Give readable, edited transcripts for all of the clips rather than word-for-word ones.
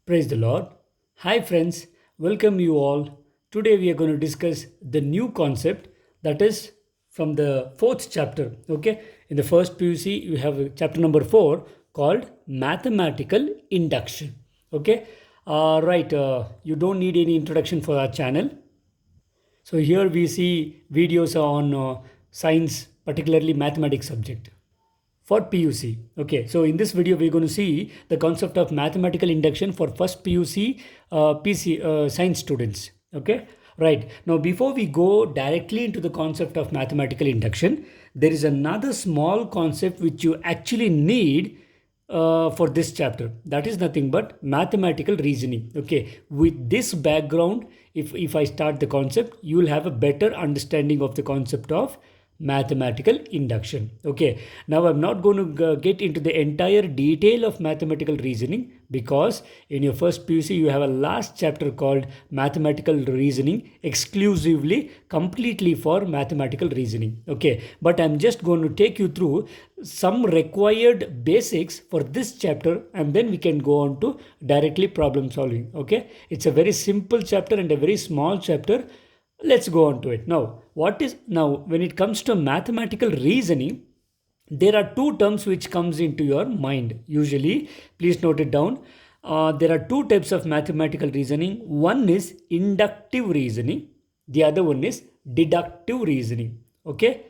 Praise the Lord. Hi, friends. Welcome you all. Today we are going to discuss the new concept that is from the fourth chapter. Okay. In the first PUC, you have chapter number 4 called Mathematical Induction. Okay. Right. You don't need any introduction for our channel. So here we see videos on science, particularly mathematics subject for PUC. Okay, so in this video, we're going to see the concept of mathematical induction for first PUC science students. Okay, right. Now, before we go directly into the concept of mathematical induction, there is another small concept which you actually need for this chapter. That is nothing but mathematical reasoning. Okay, with this background, if I start the concept, you will have a better understanding of the concept of mathematical induction. Okay, now I'm not going to get into the entire detail of mathematical reasoning because in your first PUC you have a last chapter called mathematical reasoning exclusively completely for mathematical reasoning. Okay, but I'm just going to take you through some required basics for this chapter and then we can go on to directly problem solving. Okay, it's a very simple chapter and a very small chapter. Let's go on to it. Now when it comes to mathematical reasoning, there are two terms which comes into your mind usually. Please note it down. There are two types of mathematical reasoning. One is inductive reasoning, the other one is deductive reasoning. Okay,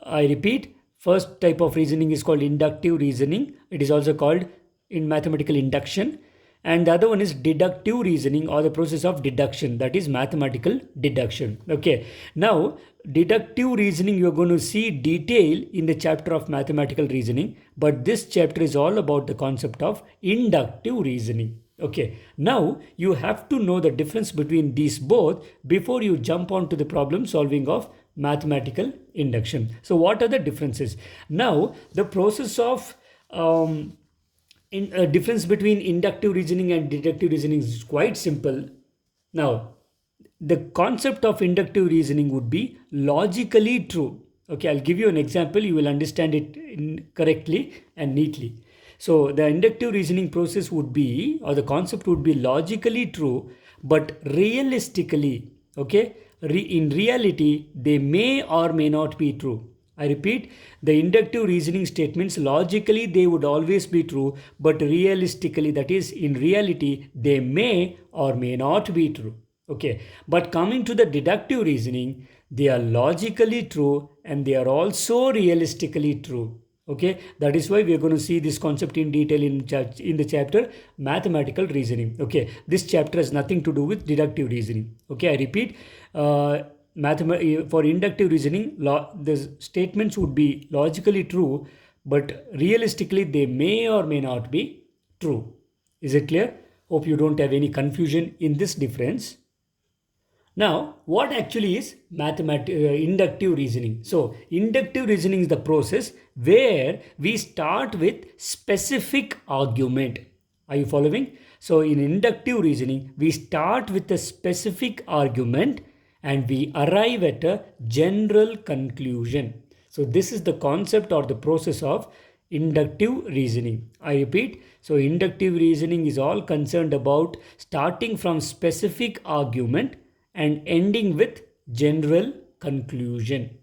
I repeat, first type of reasoning is called inductive reasoning. It is also called in mathematical induction. And the other one is deductive reasoning or the process of deduction, that is mathematical deduction. Okay, now deductive reasoning you are going to see detail in the chapter of mathematical reasoning, but this chapter is all about the concept of inductive reasoning. Okay, now you have to know the difference between these both before you jump on to the problem solving of mathematical induction. So what are the differences? Now the process of in a difference between inductive reasoning and deductive reasoning is quite simple. Now, the concept of inductive reasoning would be logically true. Okay, I'll give you an example. You will understand it correctly and neatly. So, the inductive reasoning process would be, or the concept would be logically true, but realistically, okay, in reality, they may or may not be true. I repeat, the inductive reasoning statements logically they would always be true, but realistically, that is, in reality, they may or may not be true. Okay, but coming to the deductive reasoning, they are logically true and they are also realistically true. Okay, that is why we are going to see this concept in detail in the chapter mathematical reasoning. Okay, this chapter has nothing to do with deductive reasoning. Okay, I repeat, for inductive reasoning, the statements would be logically true, but realistically they may or may not be true. Is it clear? Hope you don't have any confusion in this difference. Now, what actually is inductive reasoning? So, inductive reasoning is the process where we start with specific argument. Are you following? So, in inductive reasoning, we start with a specific argument and we arrive at a general conclusion. So, this is the concept or the process of inductive reasoning. I repeat, so inductive reasoning is all concerned about starting from specific argument and ending with general conclusion.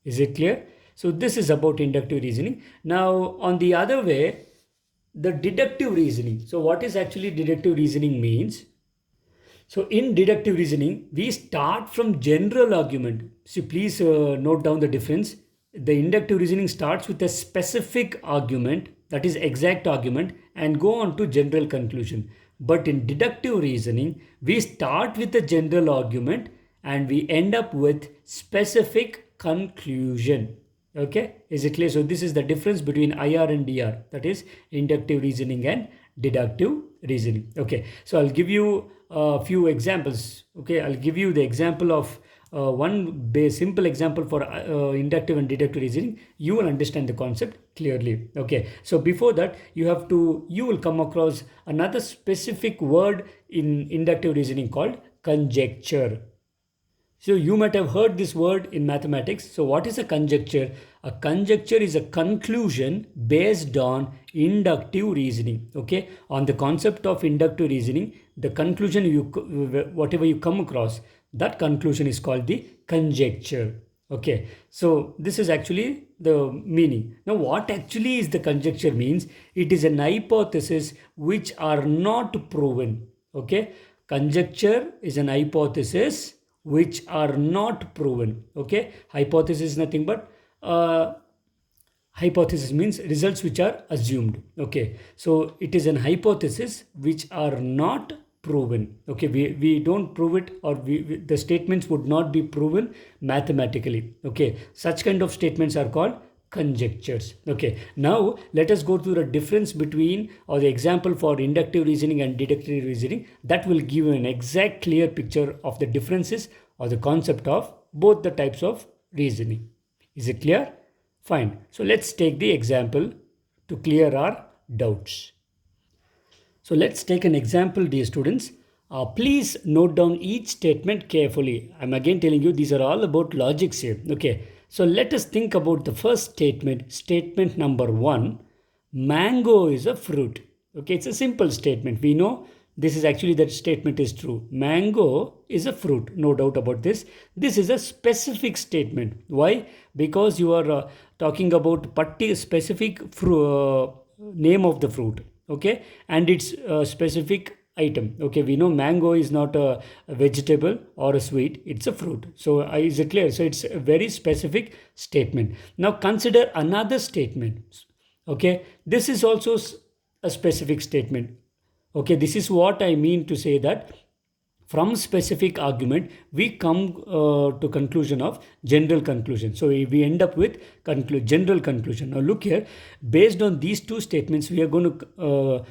Is it clear? So this is about inductive reasoning. Now on the other way, the deductive reasoning. So what is actually deductive reasoning means? So in deductive reasoning, we start from general argument. So please note down the difference. The inductive reasoning starts with a specific argument, that is exact argument, and go on to general conclusion. But in deductive reasoning, we start with a general argument and we end up with specific conclusion. Okay, is it clear? So this is the difference between IR and DR, that is inductive reasoning and deductive reasoning. Okay, so I'll give you a few examples. Okay, I'll give you the example of one simple example for inductive and deductive reasoning. You will understand the concept clearly. Okay, so before that you will come across another specific word in inductive reasoning called conjecture. So you might have heard this word in mathematics. So what is a conjecture? A conjecture is a conclusion based on inductive reasoning. Okay, on the concept of inductive reasoning, the conclusion whatever you come across, that conclusion is called the conjecture. Okay, so this is actually the meaning. Now, what actually is the conjecture means? It is an hypothesis which are not proven. Okay, conjecture is an hypothesis which are not proven. Okay, hypothesis is nothing but hypothesis means results which are assumed. Okay, so it is an hypothesis which are not proven. Okay, we don't prove it, or the statements would not be proven mathematically. Okay, such kind of statements are called conjectures. Okay, now let us go through the difference between, or the example for inductive reasoning and deductive reasoning. That will give you an exact clear picture of the differences or the concept of both the types of reasoning. Is it clear? Fine. So let's take the example to clear our doubts. So let's take an example, dear students. Please note down each statement carefully. I'm again telling you these are all about logics here. Okay. So let us think about the first statement. Statement number 1. Mango is a fruit. Okay. It's a simple statement. We know this is actually that statement is true. Mango is a fruit. No doubt about this. This is a specific statement. Why? Because you are talking about specific name of the fruit. Okay, and its specific item. Okay, we know mango is not a vegetable or a sweet, it's a fruit. So is it clear? So it's a very specific statement. Now consider another statement. Okay, this is also a specific statement. Okay, this is what I mean to say, that from specific argument we come to conclusion of general conclusion. So we end up with general conclusion. Now look here, based on these two statements we are going to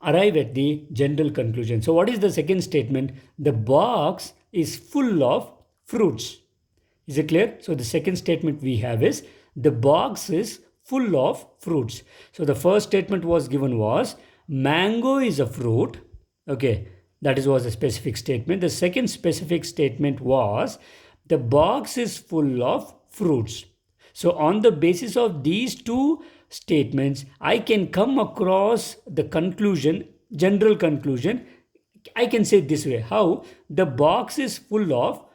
arrive at the general conclusion. So what is the second statement? The box is full of fruits. Is it clear? So the second statement we have is the box is full of fruits. So the first statement was given was mango is a fruit. Okay, that was a specific statement. The second specific statement was the box is full of fruits. So on the basis of these two statements, I can come across the conclusion, general conclusion. I can say this way: how the box is full of,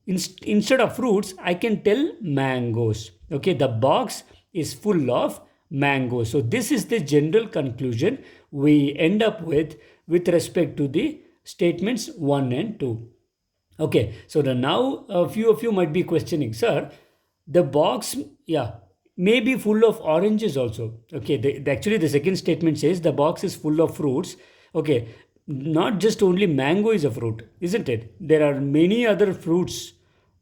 instead of fruits, I can tell mangoes. Okay, the box is full of mangoes. So this is the general conclusion we end up with respect to the statements 1 and 2. Okay, so now a few of you might be questioning, sir, the box, yeah, may be full of oranges also. Okay, actually the second statement says the box is full of fruits. Okay, not just only mango is a fruit, isn't it? There are many other fruits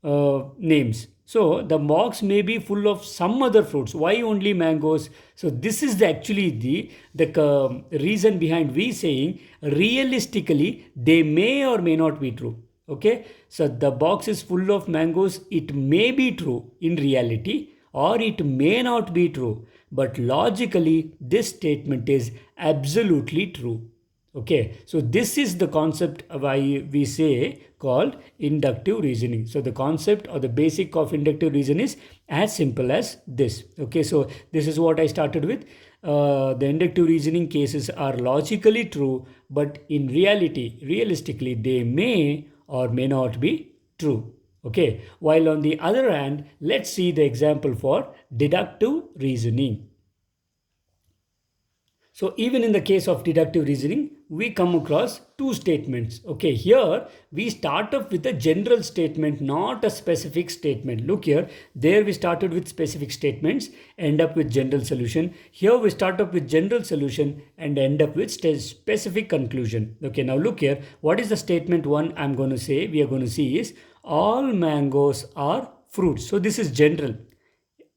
names. So the box may be full of some other fruits. Why only mangoes? So this is actually the reason behind we saying realistically they may or may not be true. Okay, so the box is full of mangoes. It may be true in reality, or it may not be true. But logically, this statement is absolutely true. Okay, so this is the concept why we say called inductive reasoning. So the concept or the basic of inductive reasoning is as simple as this. Okay, so this is what I started with. The inductive reasoning cases are logically true, but in reality, realistically, they may or may not be true. Okay, while on the other hand, let's see the example for deductive reasoning. So even in the case of deductive reasoning, we come across two statements. Okay, here we start off with a general statement, not a specific statement. Look here, there we started with specific statements, end up with general solution. Here we start up with general solution and end up with specific conclusion. Okay, now look here, what is the statement 1 I'm going to say, we are going to see is all mangoes are fruits. So this is general.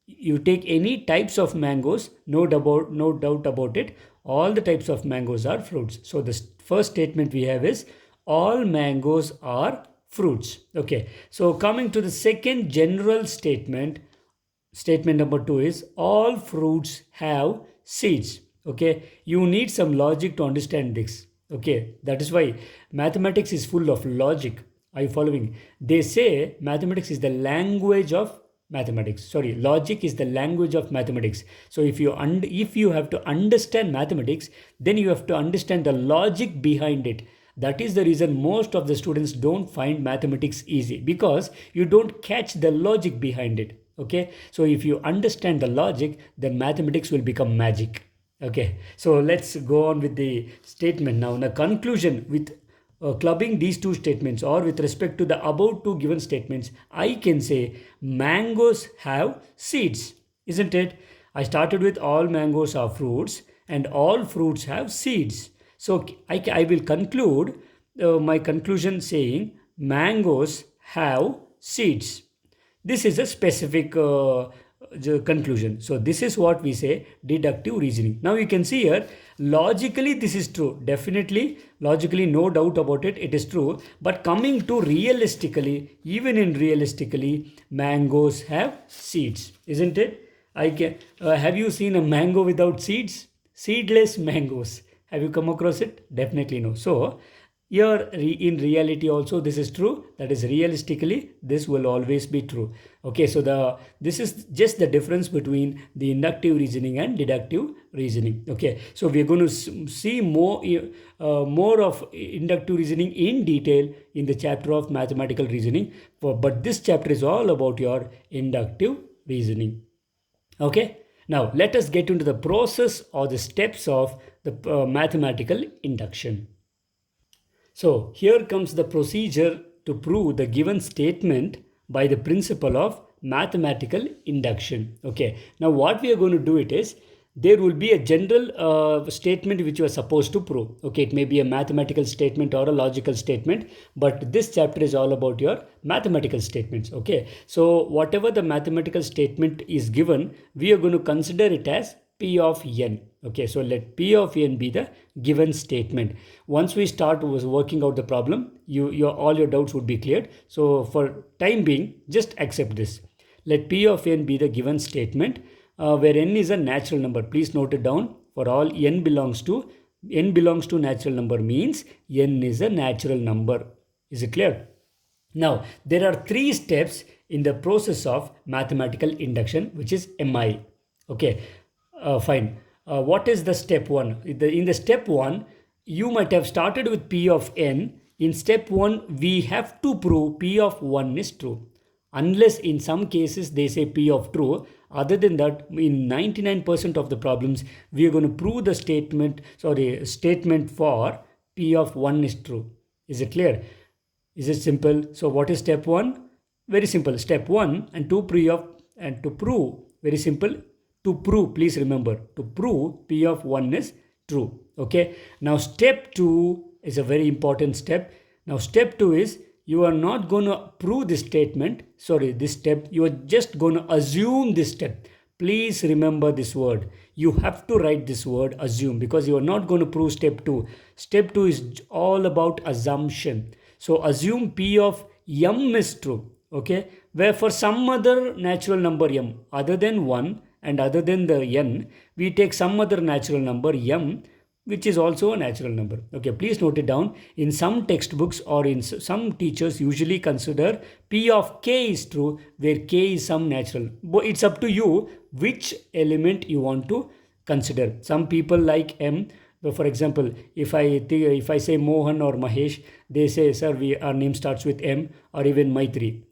You take any types of mangoes, no doubt about it, all the types of mangoes are fruits. So the first statement we have is all mangoes are fruits. Okay, so coming to the second general statement, statement number 2 is all fruits have seeds. Okay, you need some logic to understand this. Okay, that is why mathematics is full of logic. Are you following? They say mathematics is the language of mathematics. Sorry, logic is the language of mathematics. So if you have to understand mathematics, then you have to understand the logic behind it. That is the reason most of the students don't find mathematics easy, because you don't catch the logic behind it. Okay, so if you understand the logic, then mathematics will become magic. Okay, so let's go on with the statement now. In a conclusion, with clubbing these two statements, or with respect to the above two given statements, I can say mangoes have seeds, isn't it? I started with all mangoes are fruits and all fruits have seeds. So I will conclude my conclusion saying mangoes have seeds. This is a specific the conclusion. So this is what we say deductive reasoning. Now you can see here, logically this is true. Definitely, logically, no doubt about it, it is true. But coming to realistically, even in realistically, mangoes have seeds, isn't it? Have you seen a mango without seeds? Seedless mangoes. Have you come across it? Definitely no. So here in reality also this is true, that is realistically this will always be true. Okay, so this is just the difference between the inductive reasoning and deductive reasoning. Okay, so we are going to see more of inductive reasoning in detail in the chapter of mathematical reasoning, but this chapter is all about your inductive reasoning. Okay, now let us get into the process or the steps of the mathematical induction. So here comes the procedure to prove the given statement by the principle of mathematical induction. Okay, now what we are going to do it is, there will be a general statement which you are supposed to prove. Okay, it may be a mathematical statement or a logical statement, but this chapter is all about your mathematical statements. Okay, so whatever the mathematical statement is given, we are going to consider it as P of n. Okay, so let P of n be the given statement. Once we start working out the problem, all your doubts would be cleared. So for time being, just accept this. Let P of n be the given statement where n is a natural number. Please note it down. For all n belongs to natural number means n is a natural number. Is it clear? Now, there are three steps in the process of mathematical induction, which is MI. Okay, fine. What is the step one? In the step one, you might have started with P of n. In step one, we have to prove P of 1 is true. Unless in some cases they say P of true. Other than that, in 99% of the problems, we are going to prove the statement for P of 1 is true. Is it clear? Is it simple? So what is step 1? Very simple. Step 1 and to prove, very simple. To prove, please remember, to prove P of 1 is true. Okay. Now step 2 is a very important step. Now step 2 is, you are not going to prove this step, you are just going to assume this step. Please remember this word. You have to write this word assume, because you are not going to prove step 2. Step 2 is all about assumption. So assume P of m is true. Okay, where for some other natural number m other than 1 and other than the n, we take some other natural number m, which is also a natural number. Okay, please note it down. In some textbooks or in some teachers usually consider P of k is true, where k is some natural. But it's up to you which element you want to consider. Some people like m. For example, if I say Mohan or Mahesh, they say, sir, our name starts with M, or even Maitri.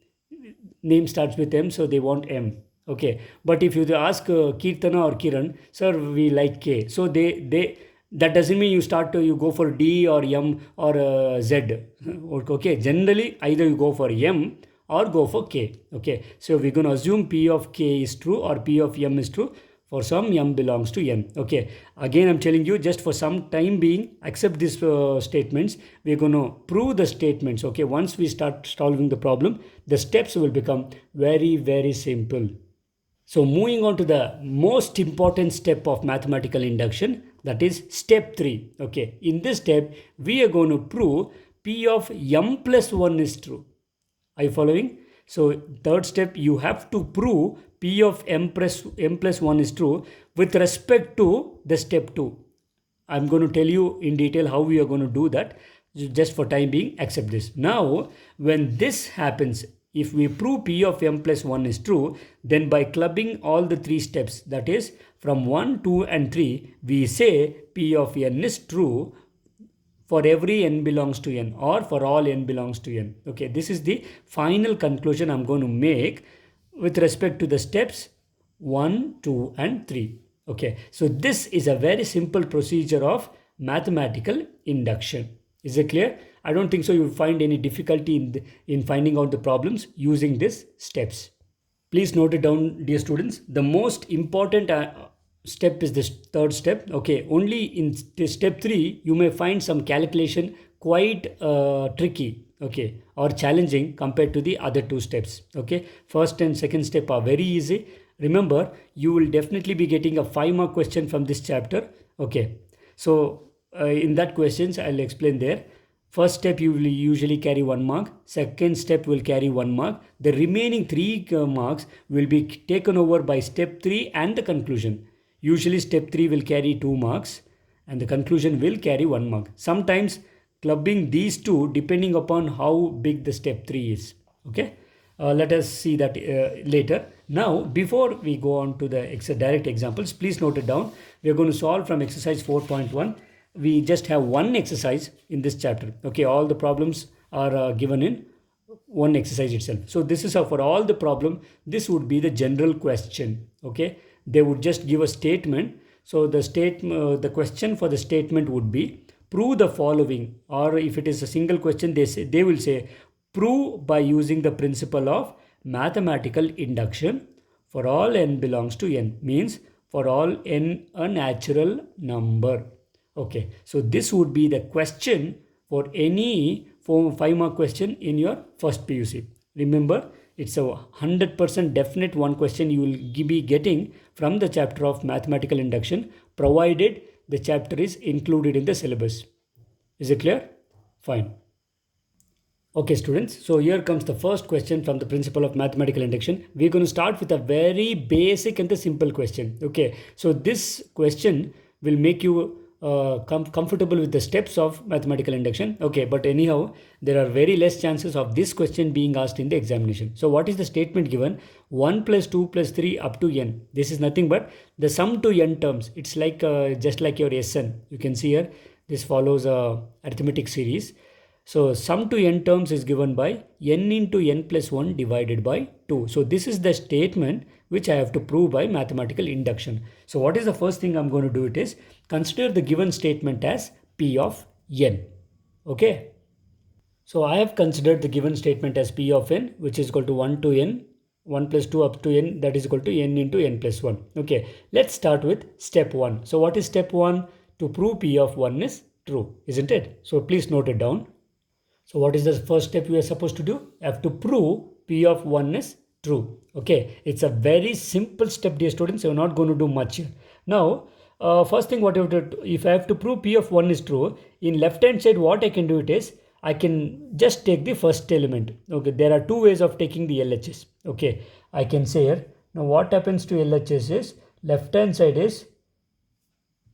Name starts with M, so they want M. Okay, but if you ask Kirtana or Kiran, sir, we like K. So that doesn't mean you go for D or M or Z. Okay, generally either you go for M or go for K. Okay, so we're going to assume P of K is true or P of M is true for some m belongs to n. Okay, again I'm telling you, just for some time being, accept these statements. We're going to prove the statements. Okay, once we start solving the problem, the steps will become very, very simple. So moving on to the most important step of mathematical induction, that is step 3. Okay, in this step, we are going to prove P of m plus 1 is true. Are you following? So third step, you have to prove P of m plus 1 is true with respect to the step 2. I'm going to tell you in detail how we are going to do that. just for time being, accept this. Now, when this happens, if we prove P of m plus 1 is true, then by clubbing all the three steps, that is from 1, 2 and 3, we say P of n is true for every n belongs to n or for all n belongs to n. Okay, this is the final conclusion I'm going to make with respect to the steps 1, 2 and 3. Okay, so this is a very simple procedure of mathematical induction. Is it clear? I don't think so you will find any difficulty in finding out the problems using these steps. Please note it down, dear students. The most important step is this third step. Okay, only in this step 3 you may find some calculation quite tricky, okay, or challenging compared to the other two steps. Okay, first and second step are very easy. Remember, you will definitely be getting a 5-mark question from this chapter. Okay, so in that questions I'll explain there. First step you will usually carry 1 mark. Second step will carry 1 mark. The remaining 3 marks will be taken over by step 3 and the conclusion. Usually step 3 will carry 2 marks and the conclusion will carry 1 mark. Sometimes clubbing these two depending upon how big the step 3 is. Okay. Let us see that later. Now, before we go on to the direct examples, please note it down. We are going to solve from exercise 4.1. We just have one exercise in this chapter. Okay, all the problems are given in one exercise itself. So this is for all the problem. This would be the general question. Okay, they would just give a statement. So the question for the statement would be prove the following, or if it is a single question, they will say prove by using the principle of mathematical induction for all n belongs to n, means for all n a natural number. Okay, so this would be the question for any 5-mark question in your first PUC. Remember, it's a 100% definite one question you will be getting from the chapter of mathematical induction, provided the chapter is included in the syllabus. Is it clear? Fine. Okay, students, so here comes the first question from the principle of mathematical induction. We're going to start with a very basic and the simple question. Okay, so this question will make you comfortable with the steps of mathematical induction. Okay, but anyhow, there are very less chances of this question being asked in the examination. So what is the statement given? 1 plus 2 plus 3 up to n. This is nothing but the sum to n terms. It's like just like your SN. You can see here, this follows a arithmetic series. So sum to n terms is given by n into n plus 1 divided by 2. So this is the statement which I have to prove by mathematical induction. So what is the first thing I'm going to do? It is consider the given statement as P of n. Okay. So I have considered the given statement as P of n, which is equal to 1 to n, 1 plus 2 up to n, that is equal to n into n plus 1. Okay. Let's start with step 1. So what is step 1? To prove P of 1 is true, isn't it? So please note it down. So what is the first step we are supposed to do? I have to prove P of 1 is true. Okay, it's a very simple step, dear students. So we're not going to do much here. Now, first thing what I have to do, if I have to prove P of 1 is true, in left hand side what I can do it is, I can just take the first element. Okay, there are two ways of taking the LHS. Okay, I can say here, now what happens to LHS is, left hand side is,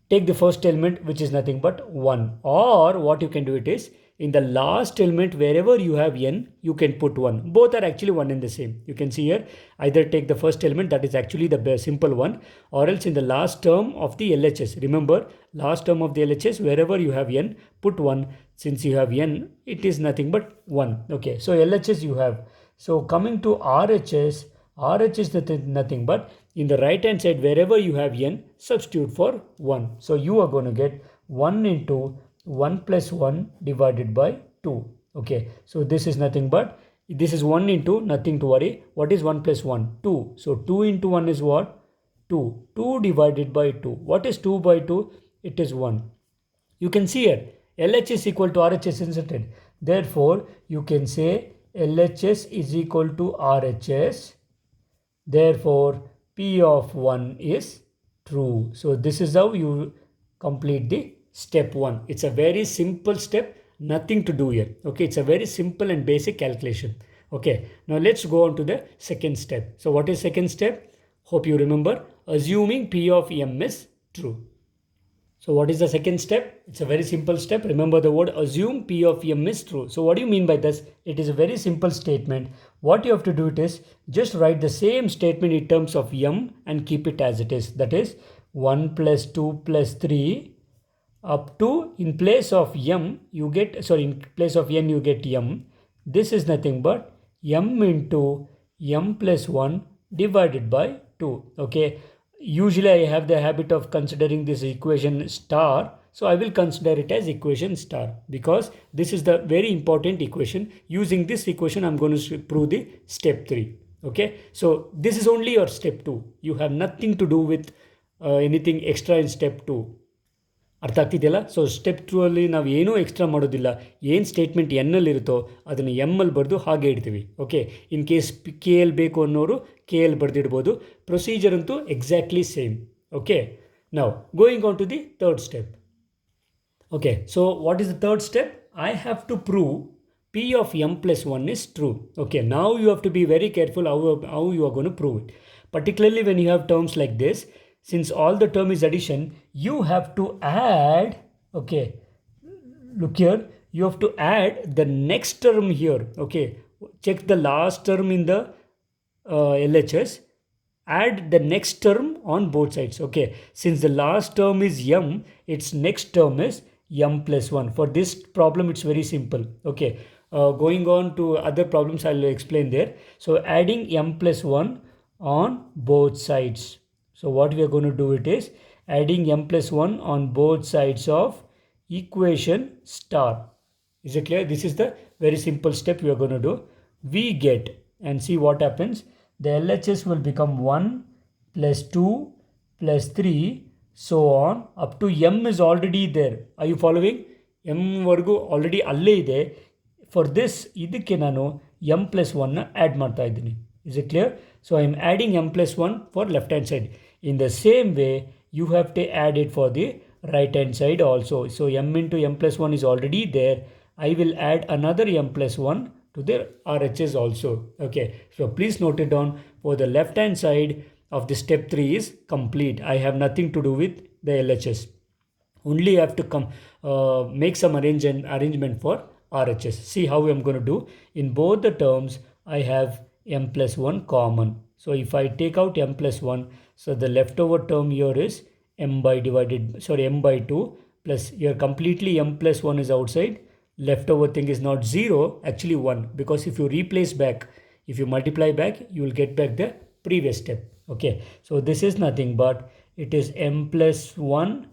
take the first element which is nothing but 1, or what you can do it is, in the last element wherever you have n, you can put 1. Both are actually one and the same. You can see here, either take the first element, that is actually the simple one, or else in the last term of the LHS. Remember, last term of the LHS, wherever you have n, put 1. Since you have n, it is nothing but 1. Okay, so LHS you have. So coming to RHS, RHS is nothing but in the right hand side wherever you have n, substitute for 1. So you are going to get 1 into 1 plus 1 divided by 2. Okay, so this is nothing but, this is 1 into, nothing to worry. What is 1 plus 1? 2. So 2 into 1 is what? 2. 2 divided by 2. What is 2 by 2? It is 1. You can see here, LHS equal to RHS, isn't it? Therefore, you can say LHS is equal to RHS. Therefore, P of 1 is true. So this is how you complete the step 1. It's a very simple step, nothing to do here. Okay, it's a very simple and basic calculation. Okay, now let's go on to the second step. So what is second step? Hope you remember, assuming P of m is true. So what is the second step? It's a very simple step. Remember the word assume P of M is true. So what do you mean by this? It is a very simple statement. What you have to do it is just write the same statement in terms of M and keep it as it is. That is 1 plus 2 plus 3 up to, in place of M you get, sorry, in place of N you get M. This is nothing but M into M plus 1 divided by 2. Okay. Usually I have the habit of considering this equation star, so I will consider it as equation star because this is the very important equation. Using this equation I'm going to prove the step 3. Okay, so this is only your step 2. You have nothing to do with anything extra in step 2. ಅರ್ಥ ಆಗ್ತಿದೆಯಲ್ಲ. So step 2 ಅಲ್ಲಿ ನಾವು ಏನೂ extra ಮಾಡೋದಿಲ್ಲ. ಏನು statement ಎನ್ನಲ್ಲಿ ಇರುತ್ತೋ ಅದನ್ನು ಎಮ್ಮಲ್ಲಿ ಬರೆದು ಹಾಗೆ ಇಡ್ತೀವಿ. Okay, in case K L ಬೇಕು ಅನ್ನೋರು ಕೆ ಎಲ್ ಬರೆದಿಡ್ಬೋದು. ಪ್ರೊಸೀಜರ್ ಅಂತೂ ಎಕ್ಸಾಕ್ಟ್ಲಿ ಸೇಮ್. ಓಕೆ, ನಾವು going on to the third step. Okay, so what is the third step? I have to prove P of M plus 1 is true. Okay, now you have to be very careful how you are going to prove it. Particularly when you have terms like this, since all the term is addition, you have to add, okay, look here, you have to add the next term here. Okay, check the last term in the LHS, add the next term on both sides. Okay, since the last term is M, its next term is M plus 1. For this problem it's very simple. Okay, going on to other problems I'll explain there. So adding M plus 1 on both sides. So what we are going to do it is adding M plus 1 on both sides of equation star. Is it clear? This is the very simple step we are going to do. We get, and see what happens. The LHS will become 1 plus 2 plus 3 so on up to M is already there. Are you following? M vargu already alle ide. For this ಇದಕ್ಕೆ ನಾನು M plus 1 add ಮಾಡ್ತಾ ಇದ್ದೀನಿ. Is it clear? So I am adding M plus 1 for left hand side. In the same way you have to add it for the right hand side also. So M into M plus 1 is already there. I will add another M plus 1 to the RHS also. Okay, so please note it down. For the left hand side of the step 3 is complete. I have nothing to do with the LHS. Only have to make some arrangement for RHS. See how I'm going to do. In both the terms I have M plus 1 common. So if I take out M plus 1, so the leftover term here is M by 2 plus here completely M plus 1 is outside. Leftover thing is not 0, actually 1, because if you replace back, if you multiply back, you will get back the previous step. Okay, so this is nothing but it is M plus 1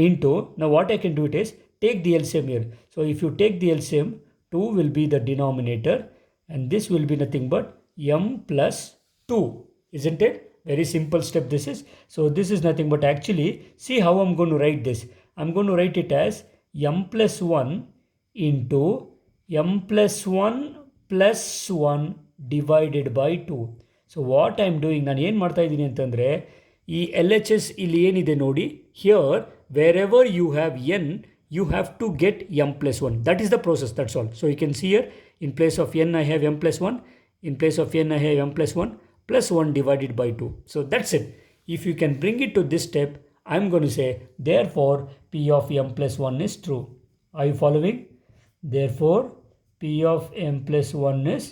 into, now what I can do it is take the LCM here. So if you take the LCM, 2 will be the denominator and this will be nothing but M plus 2. Isn't it? Very simple step this is. So this is nothing but actually, see how I'm going to write this. I'm going to write it as M plus 1 into M plus 1 plus 1 divided by 2. So what I'm doing, ನಾನು ಏನು ಮಾಡ್ತಾ ಇದ್ದೀನಿ ಅಂತಂದರೆ ಈ LHS ಇಲ್ಲಿ ಏನಿದೆ ನೋಡಿ, here wherever you have N, you have to get M plus 1. That is the process, that's all. So you can see here, in place of N I have M plus 1, in place of N I have M plus 1 plus 1 divided by 2. So that's it. If you can bring it to this step, I'm going to say, therefore P of M plus 1 is true. Are you following? Therefore P of M plus 1 is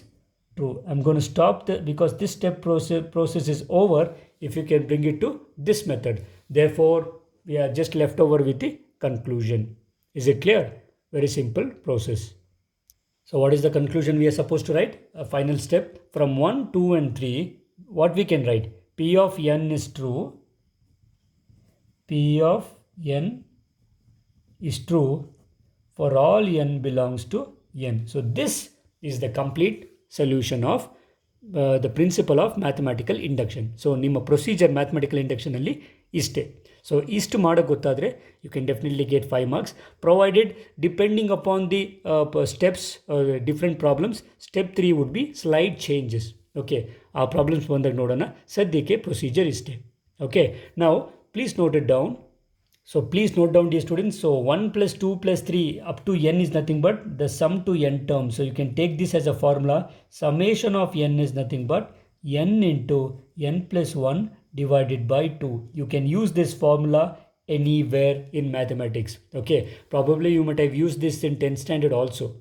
true. I'm going to stop because this step process is over. If you can bring it to this method, therefore we are just left over with the conclusion. Is it clear? Very simple process. So what is the conclusion we are supposed to write? A final step. From 1, 2 and 3, what we can write? P of N is true. P of N is true for all N belongs to N. So this is the complete solution of the principle of mathematical induction. So ನಿಮ್ಮ procedure mathematical ಇಂಡಕ್ಷನಲ್ಲಿ ಇಷ್ಟೇ. So ಇಷ್ಟು ಮಾಡೋಕ್ಕೆ ಗೊತ್ತಾದರೆ you can definitely get 5 marks, provided depending upon the steps different problems. Step 3 would be slide changes. Okay, ಆ problems ಬಂದಾಗ ನೋಡೋಣ. ಸದ್ಯಕ್ಕೆ ಪ್ರೊಸೀಜರ್ ಇಷ್ಟೇ. ಓಕೆ, ನಾವು please note it down. So please note down, dear students. So 1 plus 2 plus 3 up to n is nothing but the sum to n terms. So you can take this as a formula. Summation of n is nothing but n into n plus 1 divided by 2. You can use this formula anywhere in mathematics. Okay, probably you might have used this in 10th standard also.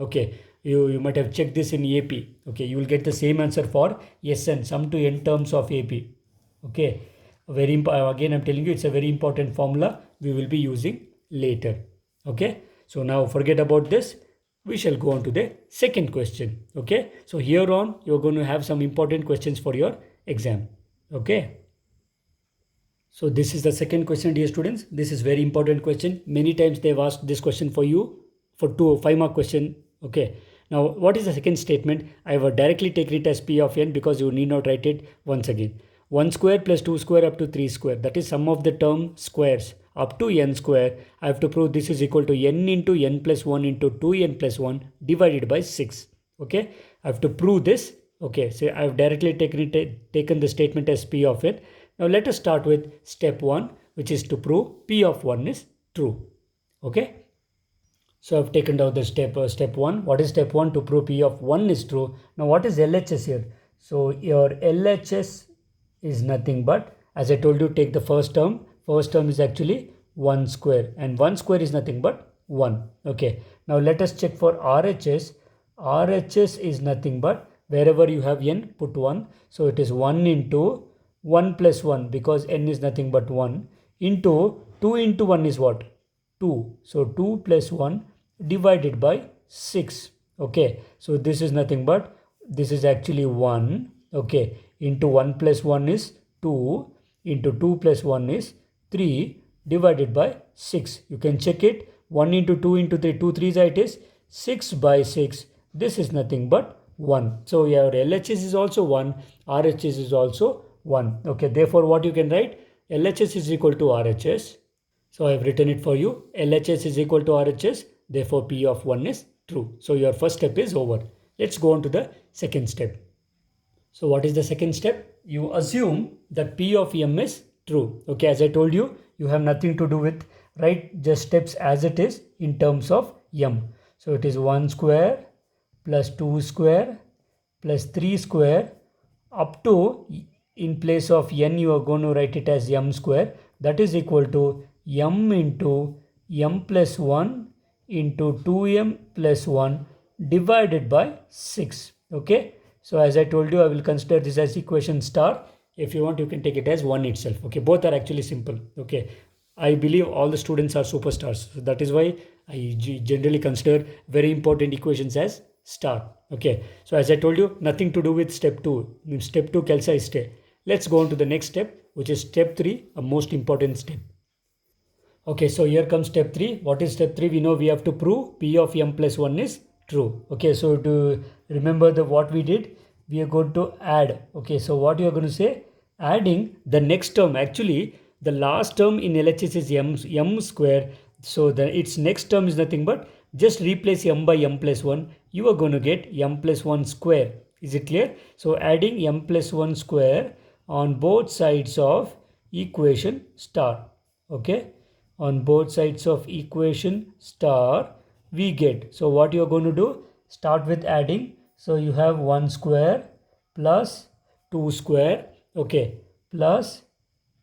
Okay, you might have checked this in AP. Okay, you will get the same answer for SN, sum to n terms of AP. Okay, again I'm telling you, it's a very important formula we will be using later. Okay, so now forget about this. We shall go on to the second question. Okay, so here on you're going to have some important questions for your exam. Okay, so this is the second question, dear students. This is very important question. Many times they've asked this question for you for 5 mark question. Okay, now what is the second statement? I will directly take it as P of n because you need not write it once again. 1 square plus 2 square up to 3 square, that is sum of the term squares up to n square. I have to prove this is equal to n into n plus 1 into 2n plus 1 divided by 6. Okay, I have to prove this. Okay, so I have directly taken the statement as P of n. Now let us start with step 1, which is to prove P of 1 is true. Okay, so I've taken down the step 1. What is step 1? To prove P of 1 is true. Now what is LHS here? So your LHS is nothing but, as I told you, take the first term. First term is actually 1 square, and 1 square is nothing but 1. Okay, now let us check for RHS. RHS is nothing but, wherever you have n, put 1. So it is 1 into 1 plus 1, because n is nothing but 1, into 2 into 1 is what? 2. So 2 plus 1 divided by 6. Okay, so this is nothing but, this is actually 1. Okay, into 1 plus 1 is 2, into 2 plus 1 is 3, divided by 6. You can check it. 1 into 2 into 3, 2 3s it is 6 by 6. This is nothing but 1. So your LHS is also 1, RHS is also 1. Okay, therefore what you can write? LHS is equal to RHS. So I have written it for you. LHS is equal to RHS. Therefore P of 1 is true. So your first step is over. Let's go on to the second step. So what is the second step? You assume that P of M is true. Okay, as I told you, you have nothing to do with, write just steps as it is in terms of M. So it is 1 square plus 2 square plus 3 square up to, in place of n you are going to write it as m square, that is equal to m into m plus 1 into 2m plus 1 divided by 6. Okay, so as I told you, I will consider this as equation star. If you want, you can take it as 1 itself. Okay, both are actually simple. Okay, I believe all the students are superstars, so that is why I generally consider very important equations as star. Okay, so as I told you, nothing to do with step 2. Step 2 kelsa stay. Let's go on to the next step, which is step 3, a most important step. Okay, so here comes step 3. What is step 3? We know we have to prove P of m plus 1 is true. Okay, so to remember what we did, we are going to add. Okay, so what you are going to say? Adding the next term. Actually, the last term in LHS is m square. So its next term is nothing but, just replace m by m plus 1. You are going to get m plus 1 square. Is it clear? So adding m plus 1 square on both sides of equation star. Okay, on both sides of equation star we get. So what you are going to do? Start with adding. So you have 1 square plus 2 square, okay, plus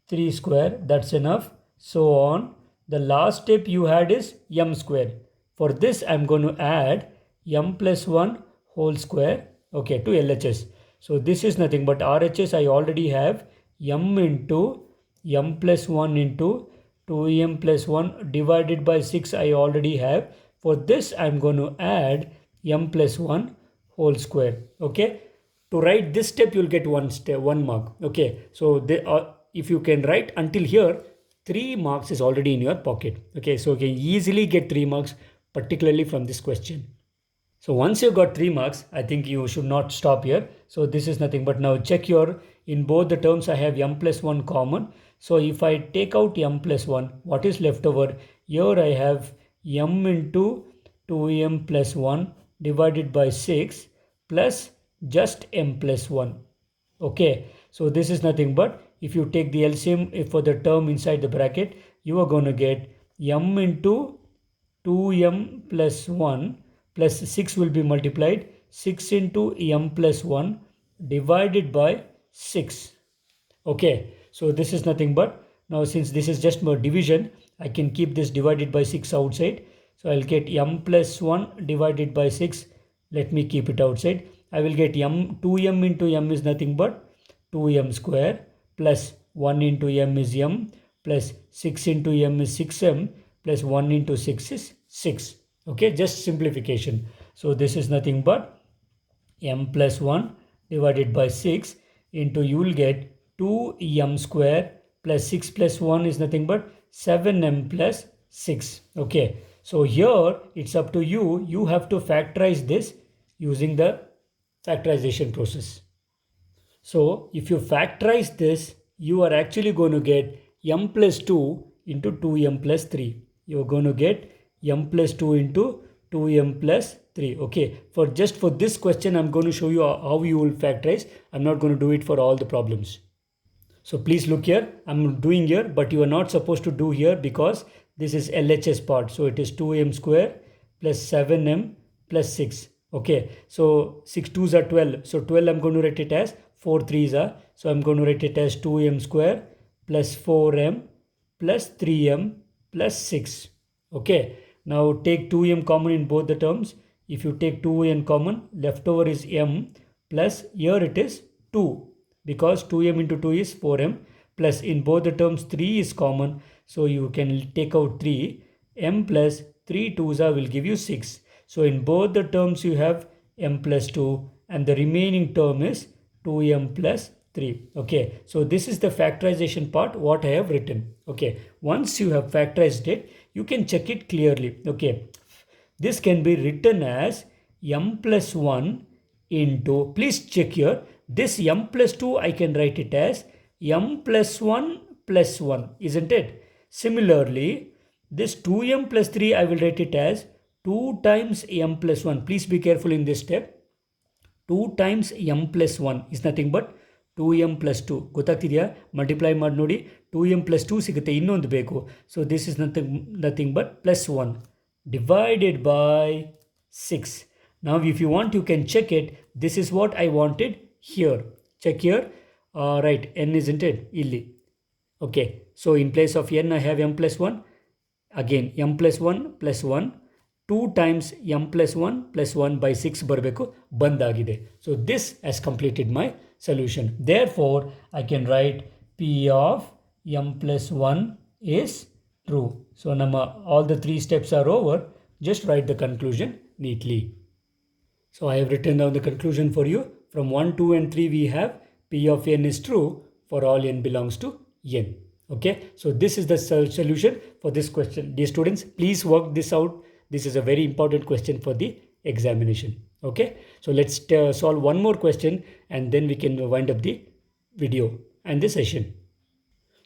3 square, that's enough. So on. The last step you had is m square. For this I am going to add m plus 1 whole square, okay, to LHS. So this is nothing but RHS. I already have m into m plus 1 into 2m plus 1 divided by 6 I already have. For this I am going to add m plus 1 whole square. Okay, to write this step you will get 1 mark. Okay, so if you can write until here, 3 marks is already in your pocket. Okay, so you can easily get 3 marks, particularly from this question. So once you got 3 marks, I think you should not stop here. So this is nothing but, now check your, in both the terms I have m plus 1 common. So if I take out m plus 1, what is left over? Here I have m into 2m plus 1 divided by 6 plus just m plus 1. Okay, so this is nothing but, if you take the LCM for the term inside the bracket, you are going to get m into 2m plus 1 plus 6 will be multiplied, 6 into m plus 1 divided by 6. Okay, so this is nothing but, now since this is just more division, I can keep this divided by 6 outside. So I'll get m plus 1 divided by 6. Let me keep it outside. I will get m, 2m into m is nothing but 2m square, plus 1 into m is m, plus 6 into m is 6m, plus 1 into 6 is 6. Okay, just simplification. So this is nothing but m plus 1 divided by 6 into, you will get 2m square plus 6 plus 1 is nothing but 7m plus 6. Okay, so here it's up to you. You have to factorize this using the factorization process. So if you factorize this, you are actually going to get m plus 2 into 2m plus 3. You're going to get m plus 2 into 2m plus 3. Okay, for just for this question, I'm going to show you how you will factorize. I'm not going to do it for all the problems. So please look here. I'm doing here, but you are not supposed to do here because this is LHS part. So it is 2m square plus 7m plus 6. Okay, so 6 2s are 12. So 12 I'm going to write it as 4 3s are. So I'm going to write it as 2m square plus 4m plus 3m plus 6. Okay, now take 2m common in both the terms. If you take 2m common, left over is m, plus here it is 2, because 2m into 2 is 4m, plus in both the terms 3 is common, so you can take out 3, m plus 3 2s will give you 6. So in both the terms you have m plus 2 and the remaining term is 2m plus 3. Okay, so this is the factorization part what I have written. Okay, once you have factorized it, you can check it clearly. Okay, this can be written as m plus 1 into, please check here, this m plus 2 I can write it as m plus 1 plus 1, isn't it? Similarly, this 2m plus 3 I will write it as 2 times m plus 1. Please be careful in this step. 2 times m plus 1 is nothing but 2m plus 2. ಗೊತ್ತಾಗ್ತಿದೆಯಾ? Multiply ಮಾಡಿ ನೋಡಿ, 2m plus 2 ಸಿಗುತ್ತೆ, ಇನ್ನೊಂದು ಬೇಕು. So this is nothing but plus 1 divided by 6. Now if you want, you can check it. This is what I wanted here. Check here. Right, n isn't it? Illi. Okay, so in place of n I have m plus 1. Again m plus 1 plus 1. 2 times m plus 1 plus 1 by 6 ಬರಬೇಕು, ಬಂದಾಗಿದೆ. So this has completed my solution. Therefore, I can write P of m plus 1 is true. So all the 3 steps are over. Just write the conclusion neatly. So I have written down the conclusion for you. From 1, 2 and 3 we have P of n is true for all n belongs to n. Okay, so this is the solution for this question. Dear students, please work this out. This is a very important question for the examination. Okay, so let's solve one more question and then we can wind up the video and the session.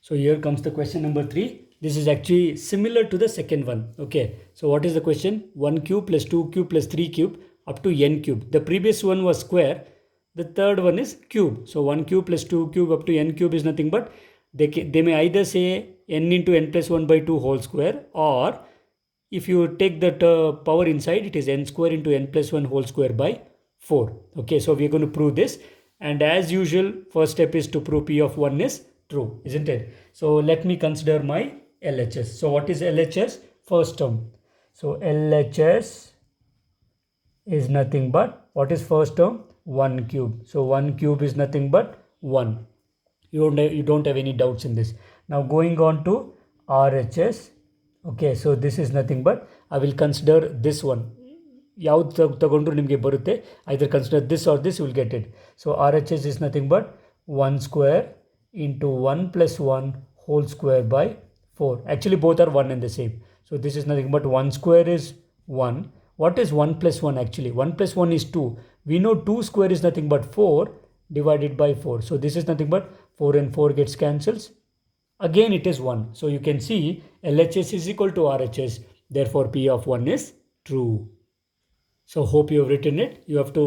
So here comes the question number 3. This is actually similar to the second one. Okay, so what is the question? 1 cube plus 2 cube plus 3 cube up to n cube. The previous one was square. The third one is cube. So 1 cube plus 2 cube up to n cube is nothing but, they may either say n into n plus 1 by 2 whole square, or if you take that power inside, it is n square into n plus 1 whole square by 4. Okay, so we are going to prove this. And as usual, first step is to prove P of 1 is true, isn't it? So let me consider my LHS. So what is LHS? First term. So LHS is nothing but, what is first term? 1 cube. So 1 cube is nothing but 1. You don't have any doubts in this. Now going on to RHS. Okay, so this is nothing but, I will consider this one. ಯಾವ್ದು ತಗೊಂಡ್ರು ನಿಮಗೆ ಬರುತ್ತೆ, either consider this or this, you will get it. So RHS is nothing but 1 square into 1 plus 1 whole square by 4. Actually both are 1 and the same. So this is nothing but 1 square is 1. What is 1 plus 1 actually? 1 plus 1 is 2. We know 2 square is nothing but 4 divided by 4. So this is nothing but 4 and 4 gets cancels. Again it is 1. So you can see LHS is equal to RHS. Therefore P of 1 is true. So hope you have written it. You have to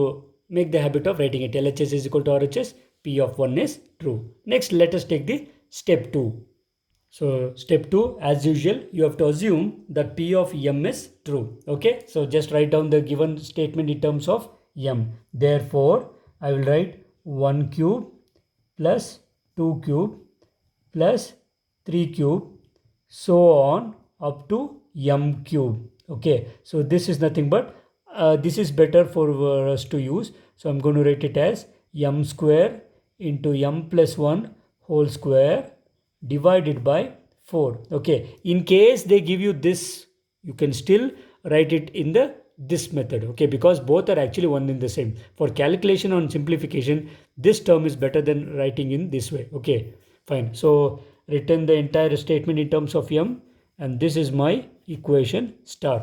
make the habit of writing it. LHS is equal to RHS. P of 1 is true. Next, let us take the step 2. So step 2, as usual, you have to assume that P of m is true. Okay, so just write down the given statement in terms of m. Therefore, I will write 1 cube plus 2 cube plus 3 cube, so on up to m cube. Okay, so this is nothing but this is better for us to use. So I'm going to write it as m square into m plus 1 whole square divided by 4. Okay, in case they give you this, you can still write it in the this method. Okay, because both are actually one in the same. For calculation and simplification, this term is better than writing in this way. Okay, fine. So written the entire statement in terms of m, and this is my equation star.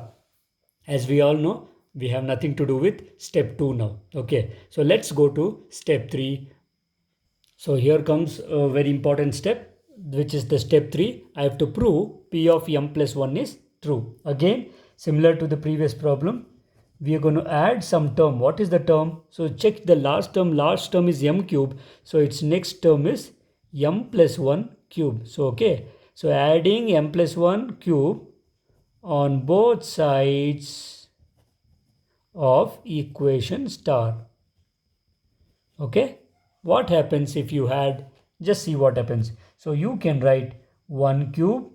As we all know, we have nothing to do with step 2 now. Okay, so let's go to step 3. So here comes a very important step, which is the step 3. I have to prove p of m plus 1 is true. Again, similar to the previous problem, we are going to add some term. What is the term? So check the last term. Last term is m cube. So its next term is m plus 1 cube. So okay, so adding m plus 1 cube on both sides of equation star. Okay, what happens if you add? Just see what happens. So you can write 1 cube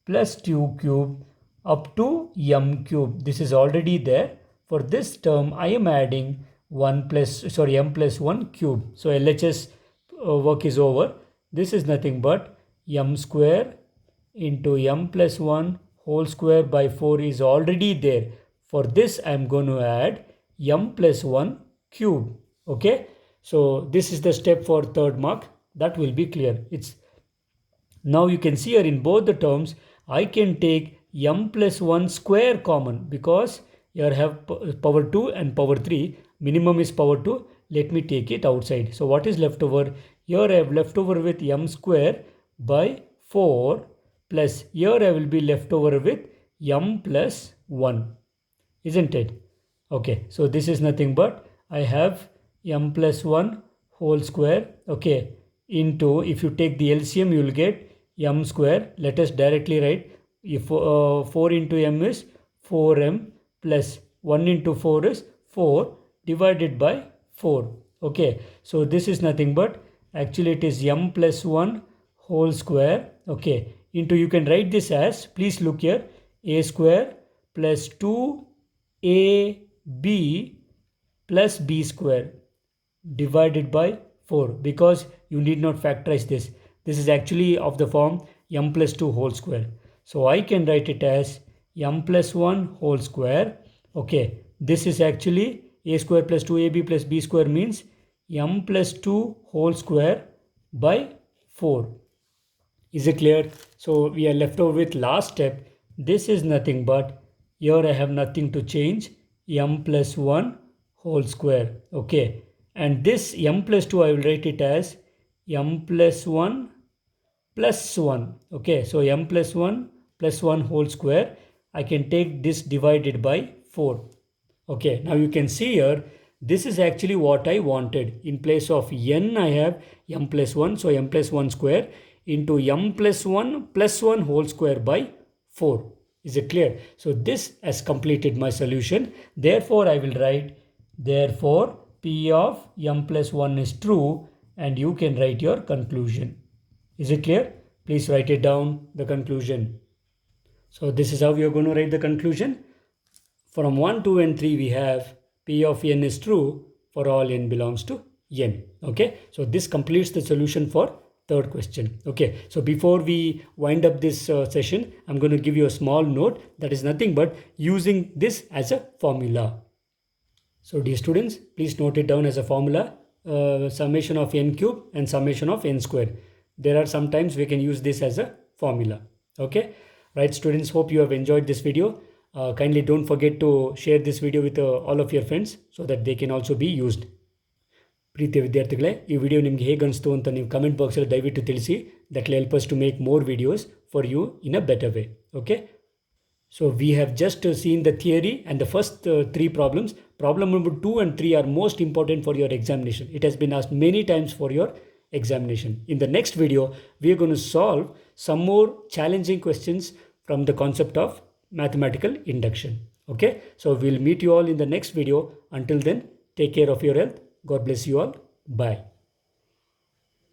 plus 2 cube up to m cube. This is already there. For this term, I am adding m plus 1 cube. So LHS work is over. This is nothing but m square into m plus 1 whole square by 4 is already there. For this, I am going to add m plus 1 cube. Okay. So this is the step for third mark. That will be clear. It's now you can see here in both the terms, I can take m plus 1 square common because here I have power 2 and power 3. Minimum is power 2. Let me take it outside. So what is left over? Here I have left over with m square by 4 plus here I will be left over with m plus 1. Isn't it? Okay. So this is nothing but I have m plus 1 whole square. Okay. Into, if you take the LCM, you will get m square. Let us directly write, if 4 into m is 4m plus 1 into 4 is 4 divided by 4. Okay, so this is nothing but actually it is m plus 1 whole square. Okay, into, you can write this as, please look here, a square plus 2ab plus b square divided by 4, because you need not factorize this. This is actually of the form m plus 2 whole square. So I can write it as m plus 1 whole square. Okay, this is actually a square plus 2ab plus b square means m plus 2 whole square by 4. Is it clear? So we are left over with last step. This is nothing but, here I have nothing to change, m plus 1 whole square. Okay, and this m plus 2 I will write it as m plus 1 plus 1. Okay, so m plus 1 plus 1 whole square. I can take this divided by 4. Okay, now you can see here, this is actually what I wanted. In place of n, I have m plus 1. So m plus 1 square into m plus 1 whole square by 4. Is it clear? So this has completed my solution. Therefore, I will write, therefore, p of m plus 1 is true, and you can write your conclusion. Is it clear? Please write it down, the conclusion. So this is how we are going to write the conclusion. From 1, 2 and 3 we have p of n is true for all n belongs to n. Okay, so this completes the solution for third question. Okay, so before we wind up this session, I'm going to give you a small note that is nothing but using this as a formula. So dear students, please note it down as a formula, summation of n cube and summation of n square. There are sometimes we can use this as a formula. Okay, right students, hope you have enjoyed this video. Kindly don't forget to share this video with all of your friends so that they can also be used. ಪ್ರೀತಿಯ ವಿದ್ಯಾರ್ಥಿಗಳೇ, ಈ video ನಿಮಗೆ ಹೇಗೆ ಅನಿಸ್ತು ಅಂತ ನೀವು comment ಬಾಕ್ಸಲ್ಲಿ ದಯವಿಟ್ಟು ತಿಳಿಸಿ. That will help us to make more videos for you in a better way. Okay, so we have just seen the theory and the first 3 problems. Problem number 2 and 3 are most important for your examination. It has been asked many times for your examination. In the next video, we are going to solve some more challenging questions from the concept of mathematical induction. Okay, so we'll meet you all in the next video. Until then, take care of your health. God bless you all. Bye.